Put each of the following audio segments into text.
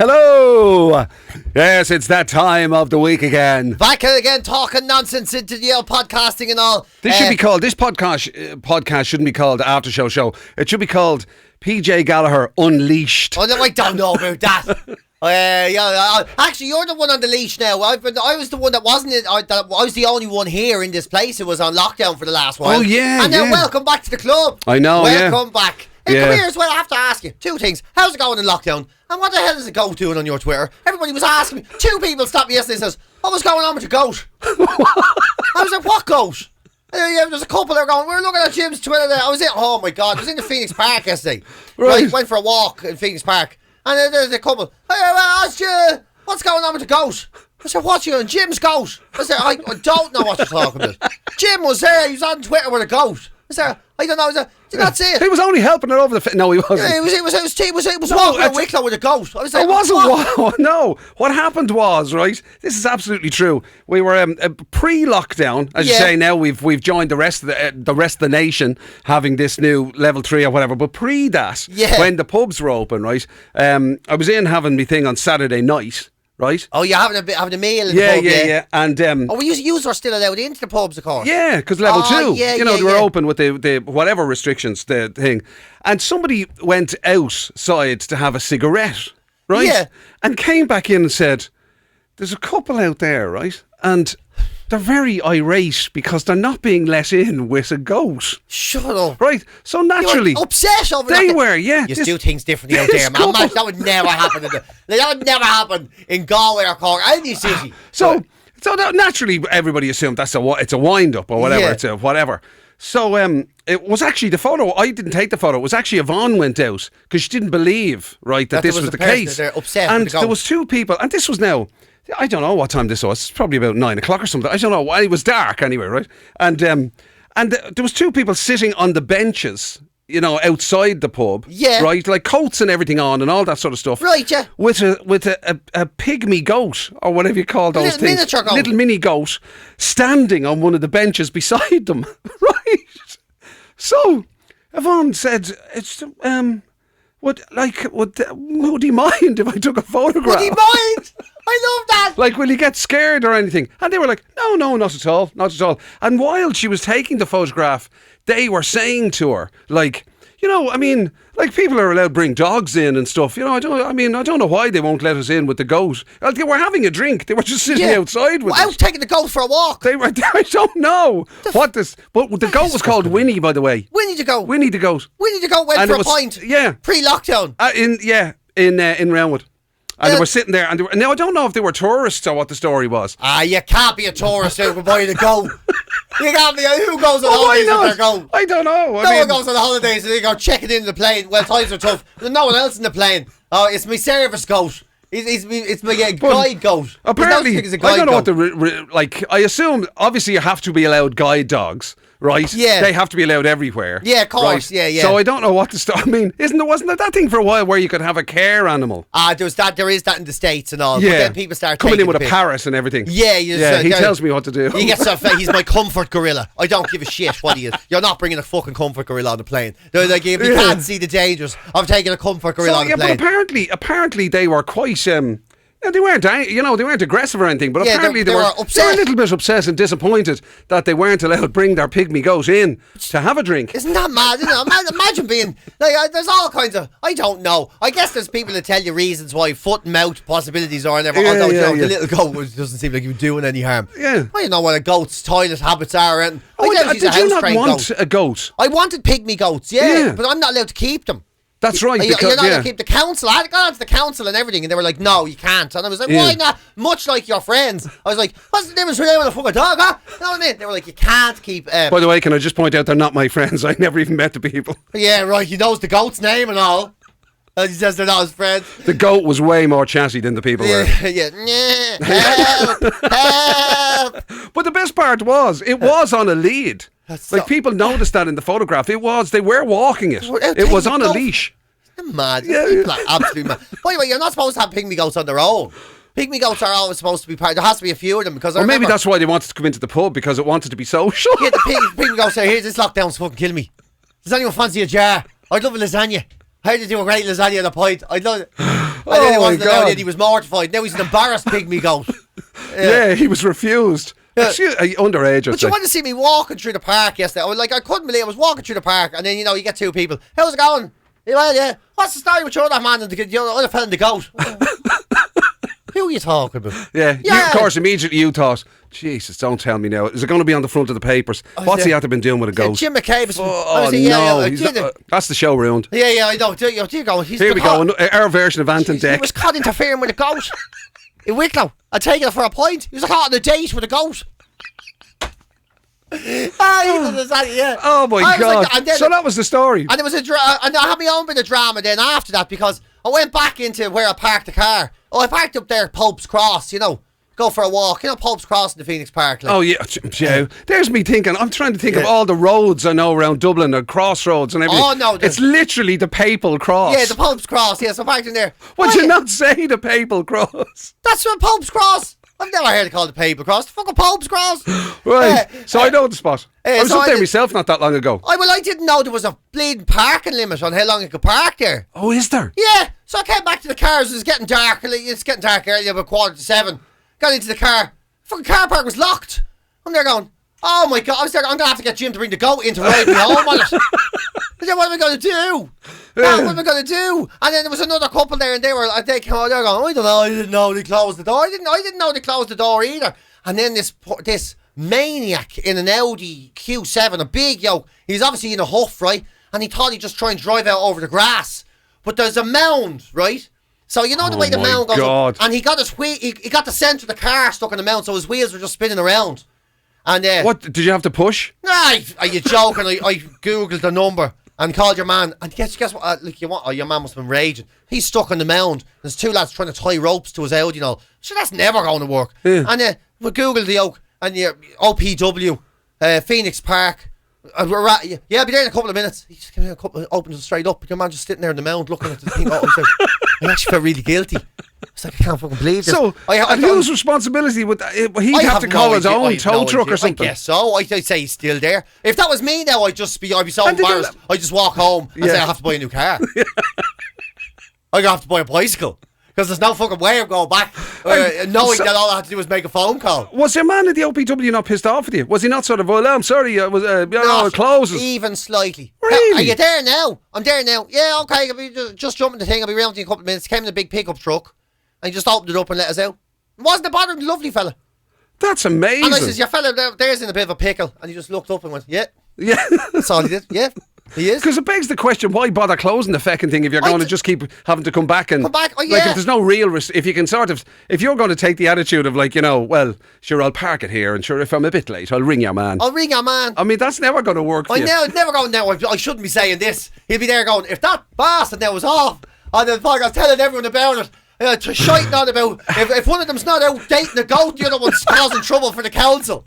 Hello. Yes, it's that time of the week again. Back again, talking nonsense into the old podcasting and all. This should be called, this podcast shouldn't be called After Show. It should be called PJ Gallagher Unleashed. Oh, no, I don't know about that. Actually, you're the one on the leash now. I was the one that wasn't. I was the only one here in this place who was on lockdown for the last while. Oh, yeah. And then welcome back to the club. I know, Welcome back. Hey, Yeah. come here as well. I have to ask you two things. How's it going in lockdown? And what the hell is the goat doing on your Twitter? Everybody was asking me. Two people stopped me yesterday and says, what was going on with the goat? I was like, what goat? Yeah, there's a couple that are going, we're looking at Jim's Twitter there. Oh my God, I was in the Phoenix Park yesterday. Right. Went for a walk in Phoenix Park. And then there's a couple, hey, I asked you, what's going on with the goat? I said, what's you and Jim's goat? I said, I don't know what you're talking about. Jim was there, he was on Twitter with a goat. I said, I don't know, did not see it. He was only helping it over the... No, he wasn't. Yeah, he was walking around Wicklow with a goat. I was like, it wasn't. No, what happened was, right, this is absolutely true. We were pre-lockdown, as you say now, we've joined the rest of the nation having this new level 3 or whatever, but pre that, when the pubs were open, right, I was in having my thing on Saturday night. Right? Oh, you're having a meal in the pub, yeah. And you are still allowed into the pubs, of course. Yeah, because level 2, they were open with the whatever restrictions, the thing. And somebody went outside to have a cigarette, right? Yeah. And came back in and said, "There's a couple out there, right? And they're very irate because they're not being let in with a goat." Shut up. Right? So naturally... You were upset over they that. were, yeah. You do things differently out there, man. That would never happen. That would never happen in Galway or Cork, any city. So naturally, everybody assumed it's a wind-up or whatever. Yeah. It's a whatever. So it was actually the photo. I didn't take the photo. It was actually Yvonne went out because she didn't believe, right, that this was the case. They're upset. And there was two people, and this was now... I don't know what time this was. It's probably about 9 o'clock or something. I don't know. It was dark anyway, right? And there was two people sitting on the benches, outside the pub. Yeah. Right? Like coats and everything on and all that sort of stuff. Right, yeah. With a pygmy goat, or whatever you call those things. Miniature goat. Little mini goat standing on one of the benches beside them. Right? So, Yvonne said, would he mind if I took a photograph? Would he mind? I love that. Like, will he get scared or anything? And they were like, no, not at all. And while she was taking the photograph, they were saying to her, like, people are allowed to bring dogs in and stuff. I don't know why they won't let us in with the goat. They were having a drink. They were just sitting outside with us. I was taking the goat for a walk. I don't know but the goat was called Winnie, by the way. Winnie the goat. Winnie the goat went for a pint. Yeah. Pre-lockdown. In Roundwood. And they were sitting there, and now I don't know if they were tourists or what the story was. You can't be a tourist who can buy the goat. You can't be. Who goes on holidays with their goat? I don't know. No one goes on the holidays and they go checking into the plane. Well, times are tough. There's no one else in the plane. Oh, it's my service goat. It's my guide goat. Apparently, I don't know what I assume, obviously you have to be allowed guide dogs, right? Yeah. They have to be allowed everywhere. Yeah, of course. Right? Yeah. So I don't know what to start. I mean, wasn't there that thing for a while where you could have a care animal? There is that in the States and all. Yeah. But then people start coming in with a parrot and everything. Yeah, he tells me what to do. He gets he's my comfort gorilla. I don't give a shit what he is. You're not bringing a fucking comfort gorilla on the plane. They're like, you can't see the dangers of taking a comfort gorilla on the plane. But apparently they were quite... they weren't, they weren't aggressive or anything, but apparently they were upset. They were a little bit upset and disappointed that they weren't allowed to bring their pygmy goat in to have a drink. Isn't that mad? Imagine being like, there's all kinds of, I don't know. I guess there's people that tell you reasons why foot and mouth possibilities are never. The little goat doesn't seem like he was doing any harm. Yeah, I don't know what a goat's toilet habits are. And did you not want a goat? I wanted pygmy goats, but I'm not allowed to keep them. That's right. You're not going to keep the council. I got onto the council and everything, and they were like, "No, you can't." And I was like, "Why not?" Much like your friends, I was like, "What's the difference between them and a fucking dog?" Huh? You know what I mean? They were like, "You can't keep." By the way, can I just point out they're not my friends? I never even met the people. Yeah, right. He knows the goat's name and all. And he says they're not his friends. The goat was way more chatty than the people were. Yeah. Help! But the best part was, it was on a lead. People noticed that in the photograph. They were walking it. It was on a leash. Mad. People are absolutely mad. By the way, you're not supposed to have pygmy goats on their own. Pygmy goats are always supposed to be part. There has to be a few of them because. Maybe that's why they wanted to come into the pub, because it wanted to be social. Yeah, the pygmy goats say, "Here, this lockdown's fucking killing me. Does anyone fancy a jar? I'd love a lasagna. How do you do a great lasagna on a pint? I'd love it." And then he my wasn't allowed God. in. He was mortified. Now he's an embarrassed pygmy goat. Yeah, he was refused. Excuse, underage, I'd But say. you want to see me walking through the park yesterday? I couldn't believe I was walking through the park, and then you get two people. How's it going? Yeah, well, yeah. What's the story with your other man and the other fella and the goat? Who are you talking about? Yeah, you, of course, immediately you thought, Jesus, don't tell me now. Is it going to be on the front of the papers? What's he had to been doing with a goat? Jim McCabe. That's the show ruined. Yeah, I know. You're going. Here we go, our version of Ant and Dec. He was caught interfering with a goat in Wicklow. I take it for a point. He was caught on a date with a goat. Oh my God! So that was the story. And there was and I had my own bit of drama then after that, because I went back into where I parked the car. I parked up there at Pope's Cross, go for a walk. Pope's Cross in the Phoenix Park. Like. Oh yeah. There's me thinking. I'm trying to think of all the roads I know around Dublin, and crossroads and everything. Oh no, it's literally the Papal Cross. Yeah, the Pope's Cross. Yeah, so I parked in there. Would you not say the Papal Cross? That's what Pope's Cross. I've never heard it called the Papal Cross. The fucking Pope's Cross. Right. So I know the spot. I was so up there myself not that long ago. I didn't know there was a bleeding parking limit on how long you could park there. Oh, is there? Yeah. So I came back to the cars. It was getting dark. It's getting dark early, about 6:45. Got into the car. Fucking car park was locked. I'm there going, oh my God. I was there. I'm going to have to get Jim to bring the goat in to ride me home on it. I said, what am I going to do? What am I going to do? And then there was another couple there, and they came out there going, I don't know, I didn't know they closed the door. I didn't know they closed the door either. And then this maniac in an Audi Q7, a big yoke, he's obviously in a huff, right? And he thought he'd just try and drive out over the grass. But there's a mound, right? So you know the way the mound goes up, and he got he got the centre of the car stuck in the mound, so his wheels were just spinning around. And what did you have to push? Nah, are you joking? I googled the number and called your man, and guess what? Your man must have been raging. He's stuck on the mound. There's two lads trying to tie ropes to his Audi. So that's never going to work. Yeah. And we googled the oak and your OPW, Phoenix Park. I'll be there in a couple of minutes. He just came in opened it straight up. Your man just sitting there in the mound looking at the thing. I actually felt really guilty. It's like, I can't fucking believe this. So, whose responsibility would that? He'd have to call his own tow truck or something. I guess so. I'd say he's still there. If that was me now, I'd be so embarrassed. I'd just walk home and say I have to buy a new car. I'm going to have to buy a bicycle. Because there's no fucking way of going back knowing that all I had to do was make a phone call. Was your man at the OPW not pissed off with you? Was he not sort of, well, I'm sorry, it closes? Even slightly. Really? Are you there now? I'm there now. Yeah, okay, I'll be just jumping the thing. I'll be around in a couple of minutes. Came in a big pickup truck and he just opened it up and let us out. Wasn't a bothering, lovely fella. That's amazing. And I says, your fella there's in a bit of a pickle. And he just looked up and went, yeah. Yeah. That's all he did. Yeah. He is. Because it begs the question, why bother closing the feckin' thing if you're going to just keep having to come back and... Oh, yeah. Like, if there's no real... if you can sort of... If you're going to take the attitude of, like, well, sure, I'll park it here, and sure, if I'm a bit late, I'll ring your man. I mean, that's never going to work for you. It's never going now. I shouldn't be saying this. He'll be there going, if that bastard now was off, and then I was telling everyone about it, shiting on about, if one of them's not out dating a goat, the other one's causing trouble for the council.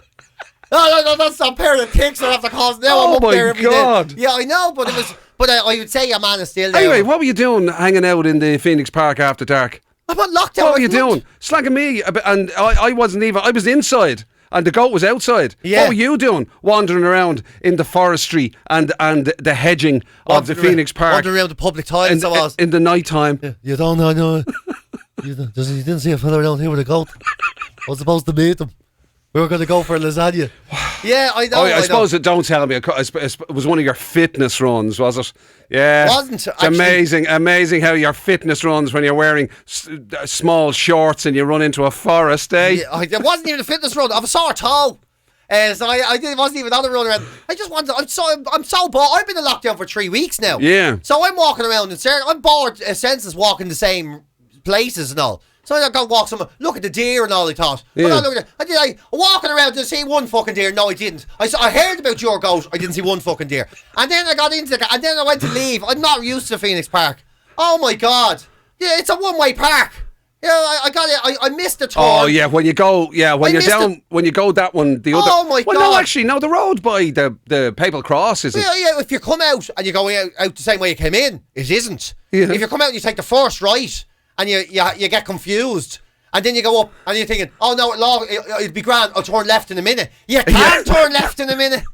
No, that's a pair of kicks that have to cause. Now I'm up there every day. Yeah, I know, but it was. But I would say your man is still there. Anyway, what were you doing hanging out in the Phoenix Park after dark? I'm on lockdown. What were you doing? Slagging me, and I wasn't even. I was inside, and the goat was outside. Yeah. What were you doing? Wandering around in the forestry and the hedging of the Phoenix Park. Wandering around the public toilets. In the night time. Yeah. You don't know. You didn't see a fella around here with a goat. I was supposed to meet him. We were going to go for a lasagna. Yeah, I know. I suppose don't tell me. It was one of your fitness runs, was it? Yeah. Wasn't it's amazing how your fitness runs when you're wearing small shorts and you run into a forest, eh? Yeah, it wasn't even a fitness run. I was sore toe. So I wasn't even on the run around. I just wanted. I'm so bored. I've been in lockdown for 3 weeks now. Yeah. So I'm walking around and I'm bored. Senseless walking the same places and all. So I go walk somewhere, look at the deer and all, I thought. Yeah. But I look at it. I walking around to see one fucking deer. No, I didn't. I heard about your goat. I didn't see one fucking deer. And then I got into and then I went to leave. I'm not used to Phoenix Park. Oh my God. Yeah, it's a one-way park. Yeah, I got it. I missed the turn. Oh yeah, when you go, when you're down, when you go that one, the other. Oh my God. Well, no, actually, no, the road by the Papal Cross isn't. Yeah, if you come out and you're going out the same way you came in, it isn't. Yeah. If you come out and you take the first right. And you get confused. And then you go up and you're thinking, oh no, it'd be grand, I'll turn left in a minute. You can't turn left in a minute.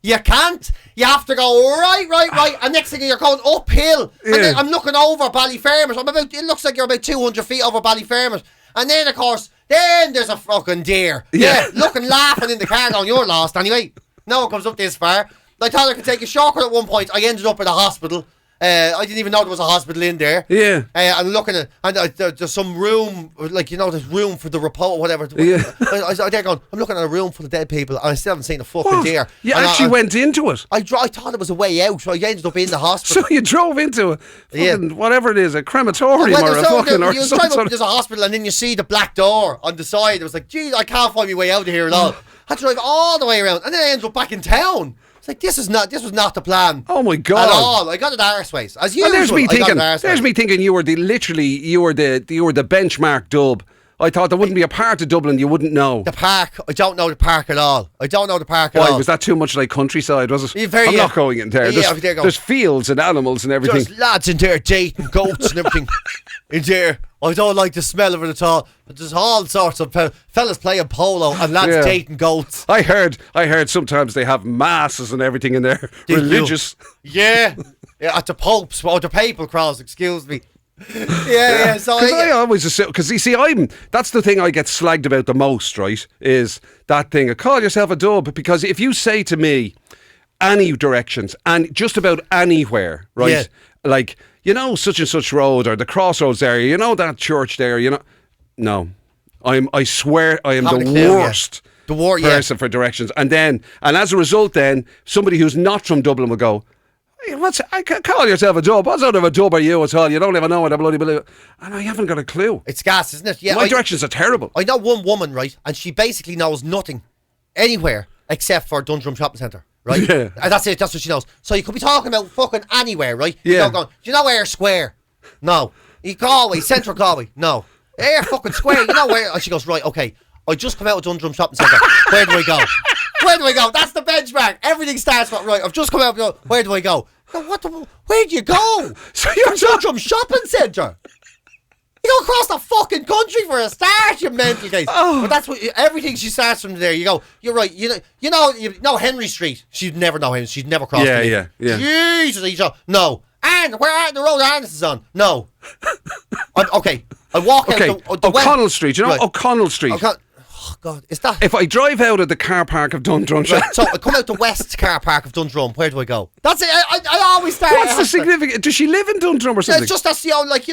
You can't. You have to go right. And next thing you're going uphill. And then I'm looking over Ballyfermot. It looks like you're about 200 feet over Ballyfermot. And then, of course, then there's a fucking deer. Yeah, laughing in the car going, you're lost anyway. No one comes up this far. I thought I could take a shortcut at one point. I ended up at a hospital. I didn't even know there was a hospital in there. Yeah. I'm looking at, and there's some room, like, there's room for the report or whatever. Yeah. I'm looking at a room full of dead people, and I still haven't seen a fucking deer. You actually went into it? I thought it was a way out, so I ended up in the hospital. So you drove into a fucking, whatever it is, a crematorium or a fucking, or something. There's a hospital, and then you see the black door on the side. It was like, geez, I can't find my way out of here at all. I had to drive all the way around, and then I ended up back in town. Like, this was not the plan. Oh my God! At all, I got it arseways as usual. There's me thinking you were the benchmark dub. I thought there wouldn't be a part of Dublin you wouldn't know. The park, I don't know the park at all. Why, was that too much like countryside, was it? I'm not going in there. There's fields and animals and everything. There's lads in there dating goats and everything in there. I don't like the smell of it at all. But there's all sorts of fellas playing polo and lads dating goats. I heard sometimes they have masses and everything in there. Religious. Yeah, at the popes, or the papal cross, excuse me. Yeah. So I always assume, because you see, that's the thing I get slagged about the most, right? Is that thing, call yourself a dub, because if you say to me any directions and just about anywhere, right? Yeah. Like, such and such road or the crossroads area, that church there, no, I swear I am the worst person for directions. And as a result, then somebody who's not from Dublin will go, I call yourself a dub. What sort of a dub are you at all? You don't even know what I bloody believe. And I haven't got a clue. It's gas, isn't it? Yeah. My directions are terrible. I know one woman, right, and she basically knows nothing anywhere except for Dundrum Shopping Centre, right? Yeah. And that's it. That's what she knows. So you could be talking about fucking anywhere, right? Yeah. You're going, do you know Ayr Square? No. Galway, Central Galway? No. Ayr fucking Square, you know where? And she goes, right, okay. I just come out of Dundrum Shopping Centre. Where do I go? Where do I go? That's the benchmark. Everything starts from, right, I've just come out. Where do I go? Where do you go? So you're Dundrum Shopping Centre. You go across the fucking country for a start, you mental case. Oh. But that's what everything she starts from there. You go, you're right. You know Henry Street. She'd never know him. She'd never crossed it. Yeah. Jesus, no. And where are the road Arnes is on? No. Okay. I walk out the O'Connell Street. You know O'Connell Street. Oh God, is that? If I drive out of the car park of Dundrum, right, so I come out the west car park of Dundrum. Where do I go? That's it. I always start. What's the significance? Does she live in Dundrum or something? It's just that's the old, like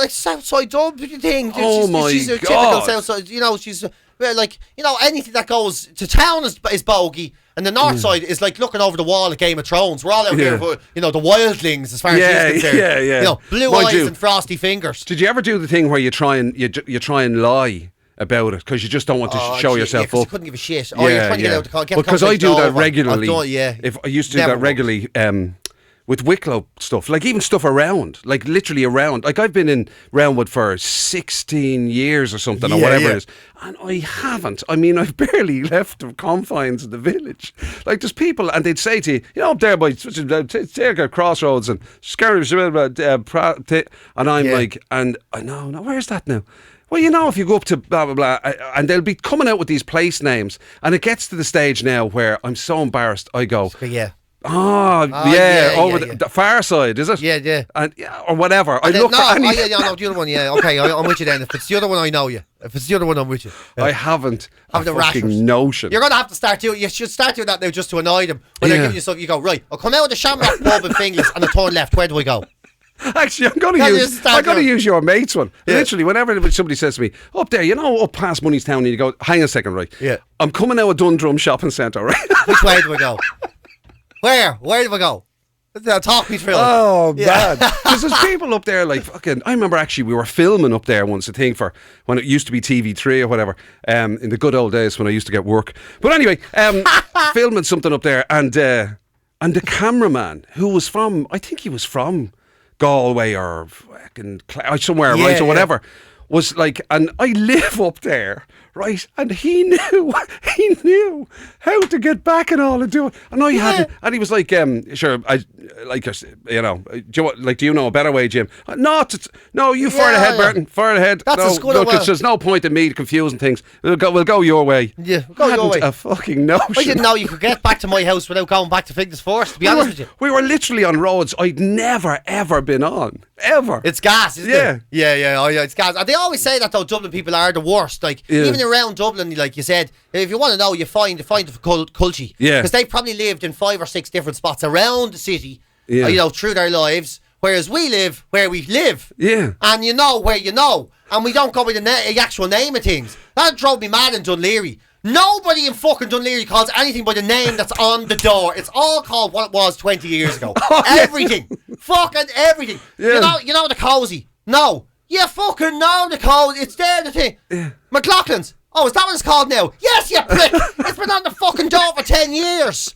Southside Dub thing. Oh my she's a God. typical Southside. She's like anything that goes to town is bogey. And the north side is like looking over the wall of Game of Thrones. We're all out here for, the wildlings as far as he's concerned. Yeah. Blue eyes and frosty fingers. Did you ever do the thing where you try and lie about it because you just don't want to show yourself up? You couldn't give a shit. You're trying to get out the call. Because I do that regularly. If I used to do that regularly with Wicklow stuff, like even stuff around, like literally around. Like I've been in Roundwood for 16 years or something or whatever it is, and I haven't. I mean, I've barely left the confines of the village. Like there's people, and they'd say to you, up there by take a crossroads and scary, and I'm like, and I know, where's that now? Well, if you go up to blah, blah, blah, and they'll be coming out with these place names, and it gets to the stage now where I'm so embarrassed, I go, over the far side, is it? Yeah. And, or whatever. The other one, okay, I'm with you then. If it's the other one, I know you. If it's the other one, I'm with you. I haven't a fucking notion. You're going to have to start doing, you should start doing that now just to annoy them. When they're giving you stuff, you go, right, I'll come out of the Shamrock pub in Finglas and I turn left, where do I go? Actually, I'm going to use your mate's one. Yeah. Literally, whenever somebody says to me, up there, up past Moneystown, and you go, hang on a second, right? Yeah. I'm coming out of Dundrum Shopping Centre, right? Which way do I go? Where do I go? Talk me through it. Oh, man. Because there's people up there like fucking... I remember actually we were filming up there once, a thing for when it used to be TV3 or whatever, in the good old days when I used to get work. But anyway, filming something up there, and the cameraman, who was from... I think he was from Galway or fucking somewhere, right, or whatever, was like, and I live up there, right? And he knew how to get back and all and do it. And I hadn't. And he was like, sure, do you know a better way, Jim? No, you fire ahead, Burton. Fire ahead. That's as good. Look, there's no point in me confusing things. We'll go your way. Yeah, go your way. A fucking notion. I didn't know you could get back to my house without going back to Figures Force, to be honest with you. We were literally on roads I'd never, ever been on. Ever. It's gas, isn't it? Yeah. Oh, yeah, it's gas. And they always say that, though, Dublin people are the worst. Like, even around Dublin, like you said, if you want to know, you find the culture. Yeah. Because they've probably lived in 5 or 6 different spots around the city, through their lives. Whereas we live where we live. Yeah. And you know where you know. And we don't go with the actual name of things. That drove me mad in Dunleary. Nobody in fucking Dunleary calls anything by the name that's on the door. It's all called what it was 20 years ago. Everything. Fucking everything. Yeah. You know the cozy? No. You fucking know the code. It's there, the thing. Yeah. McLaughlin's. Oh, is that what it's called now? Yes, you prick. It's been on the fucking door for 10 years.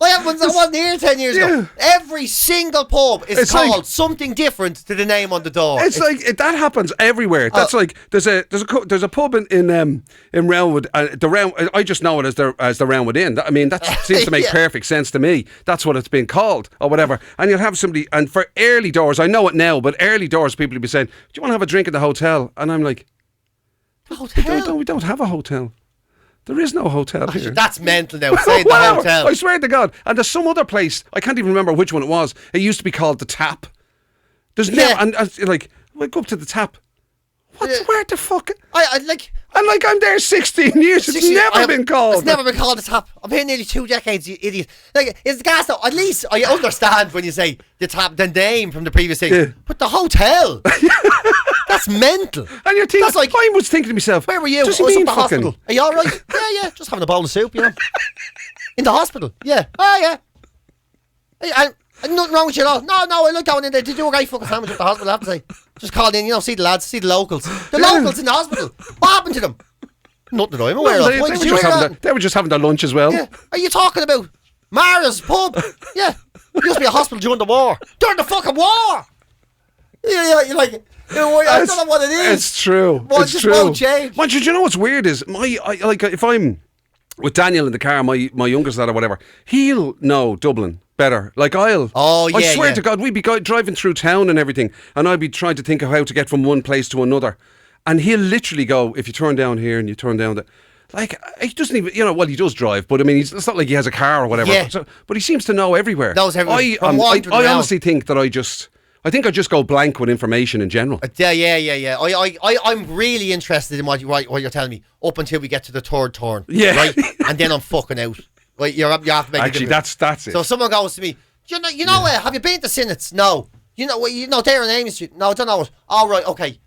I wasn't here 10 years ago. Every single pub is called something different to the name on the door. It's like that happens everywhere. That's like there's a pub in Roundwood. I just know it as the Roundwood Inn. I mean that seems to make perfect sense to me. That's what it's been called or whatever. And you'll have somebody, and for early doors, I know it now, but early doors people will be saying, "Do you want to have a drink at the hotel?" And I'm like, "The hotel? We don't have a hotel. There is no hotel here." That's mental now, saying the hotel. I swear to God. And there's some other place, I can't even remember which one it was. It used to be called The Tap. There's never, and we go up to The Tap. Where the fuck? I'm there 16 years. It's never been called. It's never been called The Tap. I'm here nearly 2 decades, you idiot. Like, it's the gas though. At least I understand when you say The Tap, the name from the previous thing. Yeah. But the hotel. That's mental. And you're thinking, I was thinking to myself, where were you? Does I was he at mean the hospital. Are you alright? Yeah. Just having a bowl of soup, you know. In the hospital. Yeah. Oh, yeah. And nothing wrong with you at all. No, I like going in there. They do a great fucking sandwich at the hospital, I have to say. Just called in, see the lads, see the locals. The locals in the hospital. What happened to them? Nothing that I'm aware of. They were just having their lunch as well. Yeah. Are you talking about Mara's pub? Yeah. It used to be a hospital during the war. During the fucking war! Yeah, you're like... I don't know what it is. It's true. Well, it's true. Won't change. Do you know what's weird is if I'm with Daniel in the car, my youngest lad or whatever, he'll know Dublin better. Like I swear to God, we'd be driving through town and everything, and I'd be trying to think of how to get from one place to another, and he'll literally go, if you turn down here and you turn down that. Like, he doesn't even, he does drive, but I mean, it's not like he has a car or whatever. Yeah. But he seems to know everywhere. Knows everywhere. I honestly think that I just go blank with information in general. Yeah. I'm really interested in what you're telling me up until we get to the third turn. Yeah. Right? And then I'm fucking out. Right? You have to make Actually, that's it. So if someone goes to me, have you been to Sinnott's? No. You know there in Amy Street? No, I don't know it. All right, okay.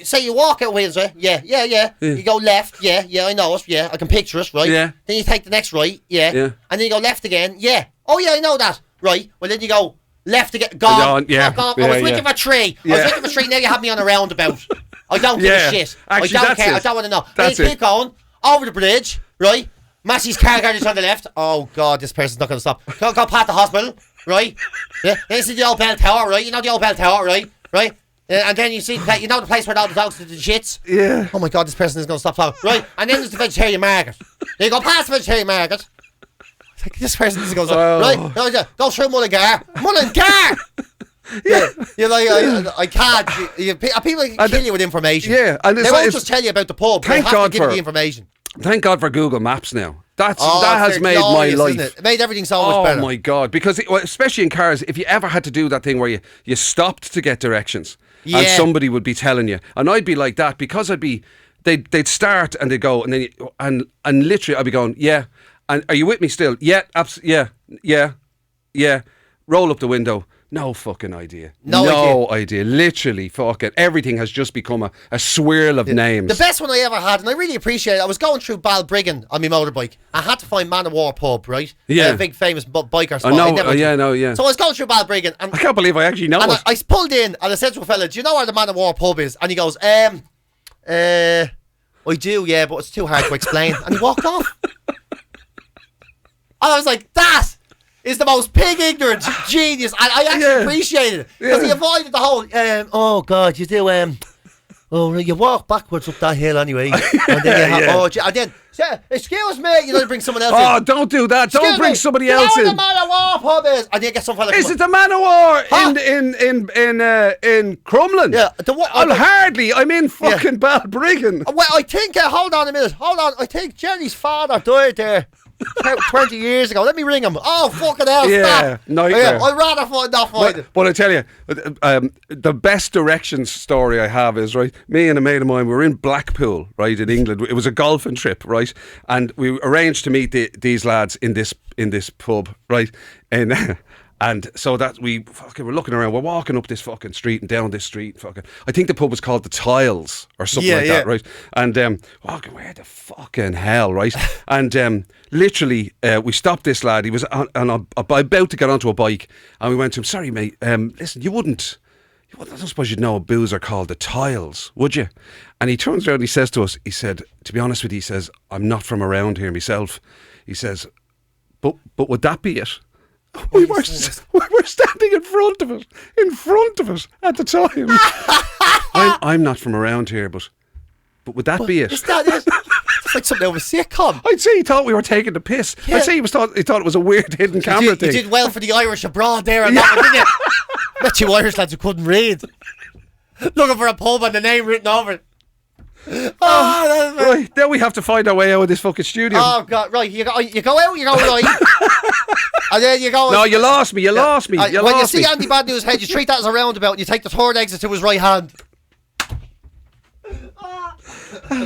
Say you walk out Windsor. Yeah. You go left. Yeah, I know it. Yeah, I can picture it, right? Yeah. Then you take the next right. Yeah. And then you go left again. Yeah. Oh, yeah, I know that. Right. Well, then you go left again. Gone. Yeah. Gone. I was looking for 3. I was looking for 3. Now you have me on a roundabout. I don't give a shit. Actually, I don't care. I don't want to know. That's then you keep going over the bridge, right? Massey's car garage on the left. Oh, God, this person's not going to stop. Go past the hospital, right? Yeah. Then you see the old bell tower, right? You know the old bell tower, right? Right? And then you see, the place where all the dogs do the shits? Yeah. Oh, my God, this person is going to stop talking. Right? And then there's the vegetarian market. Then you go past the vegetarian market. It's like, this person is going to stop. Right? Go through Mullingar. Mullingar! Yeah. You're like, I can't. People can kill you with information. Yeah. And they won't just tell you about the pub. They have to give you the information. Thank God for Google Maps now. That has made my life. It made everything so much better. Oh my God! Because especially in cars, if you ever had to do that thing where you stopped to get directions, and somebody would be telling you, and I'd be like that because they'd start and they'd go, and then and literally I'd be going, yeah, and are you with me still? Yeah, yeah. Roll up the window. No fucking idea. No idea. Literally, fucking everything has just become a swirl of names. The best one I ever had, and I really appreciate it, I was going through Balbriggan on my motorbike. I had to find Man of War pub, right? Yeah. A big famous biker spot. Yeah. So I was going through Balbriggan. And I can't believe I actually know it. I pulled in and I said to a fella, do you know where the Man of War pub is? And he goes, I do, yeah, but it's too hard to explain. And he walked off. And I was like, that is the most pig ignorant genius. I actually appreciated it because he avoided the whole. Oh God, you do. Oh, you walk backwards up that hill anyway. And then you have, and then, excuse me, you don't bring someone else in. Oh, don't do that. Don't bring somebody else in. You know the Man of War pub is. And then you get some fella. Is it the Man of War in Crumlin? Yeah. Hardly. I'm in fucking Balbriggan. Well, I think, hold on a minute. I think Jenny's father died there 20 years ago. Let me ring him. Oh, fucking hell. Yeah, nightmare. I'd rather not find it. But I tell you, the best directions story I have is, right, me and a mate of mine, we were in Blackpool, right, in England. It was a golfing trip, right, and we arranged to meet these lads in this pub, right, and so that we're looking around, we're walking up this fucking street and down this street, I think the pub was called the Tiles or something that, right? And walking, where the fucking hell, right? And literally, we stopped this lad. He was about to get onto a bike, and we went to him. Sorry, mate. Listen, I don't suppose you'd know a boozer called the Tiles, would you? And he turns around and he says to us, he said, to be honest with you, he says, I'm not from around here myself. He says, but would that be it? We were standing in front of it at the time. I'm not from around here, but would that be it? Is that it? It's like something out of a sitcom. I'd say he thought we were taking the piss. Yeah. I'd say he thought it was a weird hidden camera thing. You did well for the Irish abroad there and that one, didn't you? Bet you Irish lads who couldn't read. Looking for a pub and the name written over it. Right, now we have to find our way out of this fucking studio. Oh God! Right, you go out, you go right, and then you go. No, you lost me. You lost me. When you see Andy Bad News Head, you treat that as a roundabout, and you take the third exit to his right hand.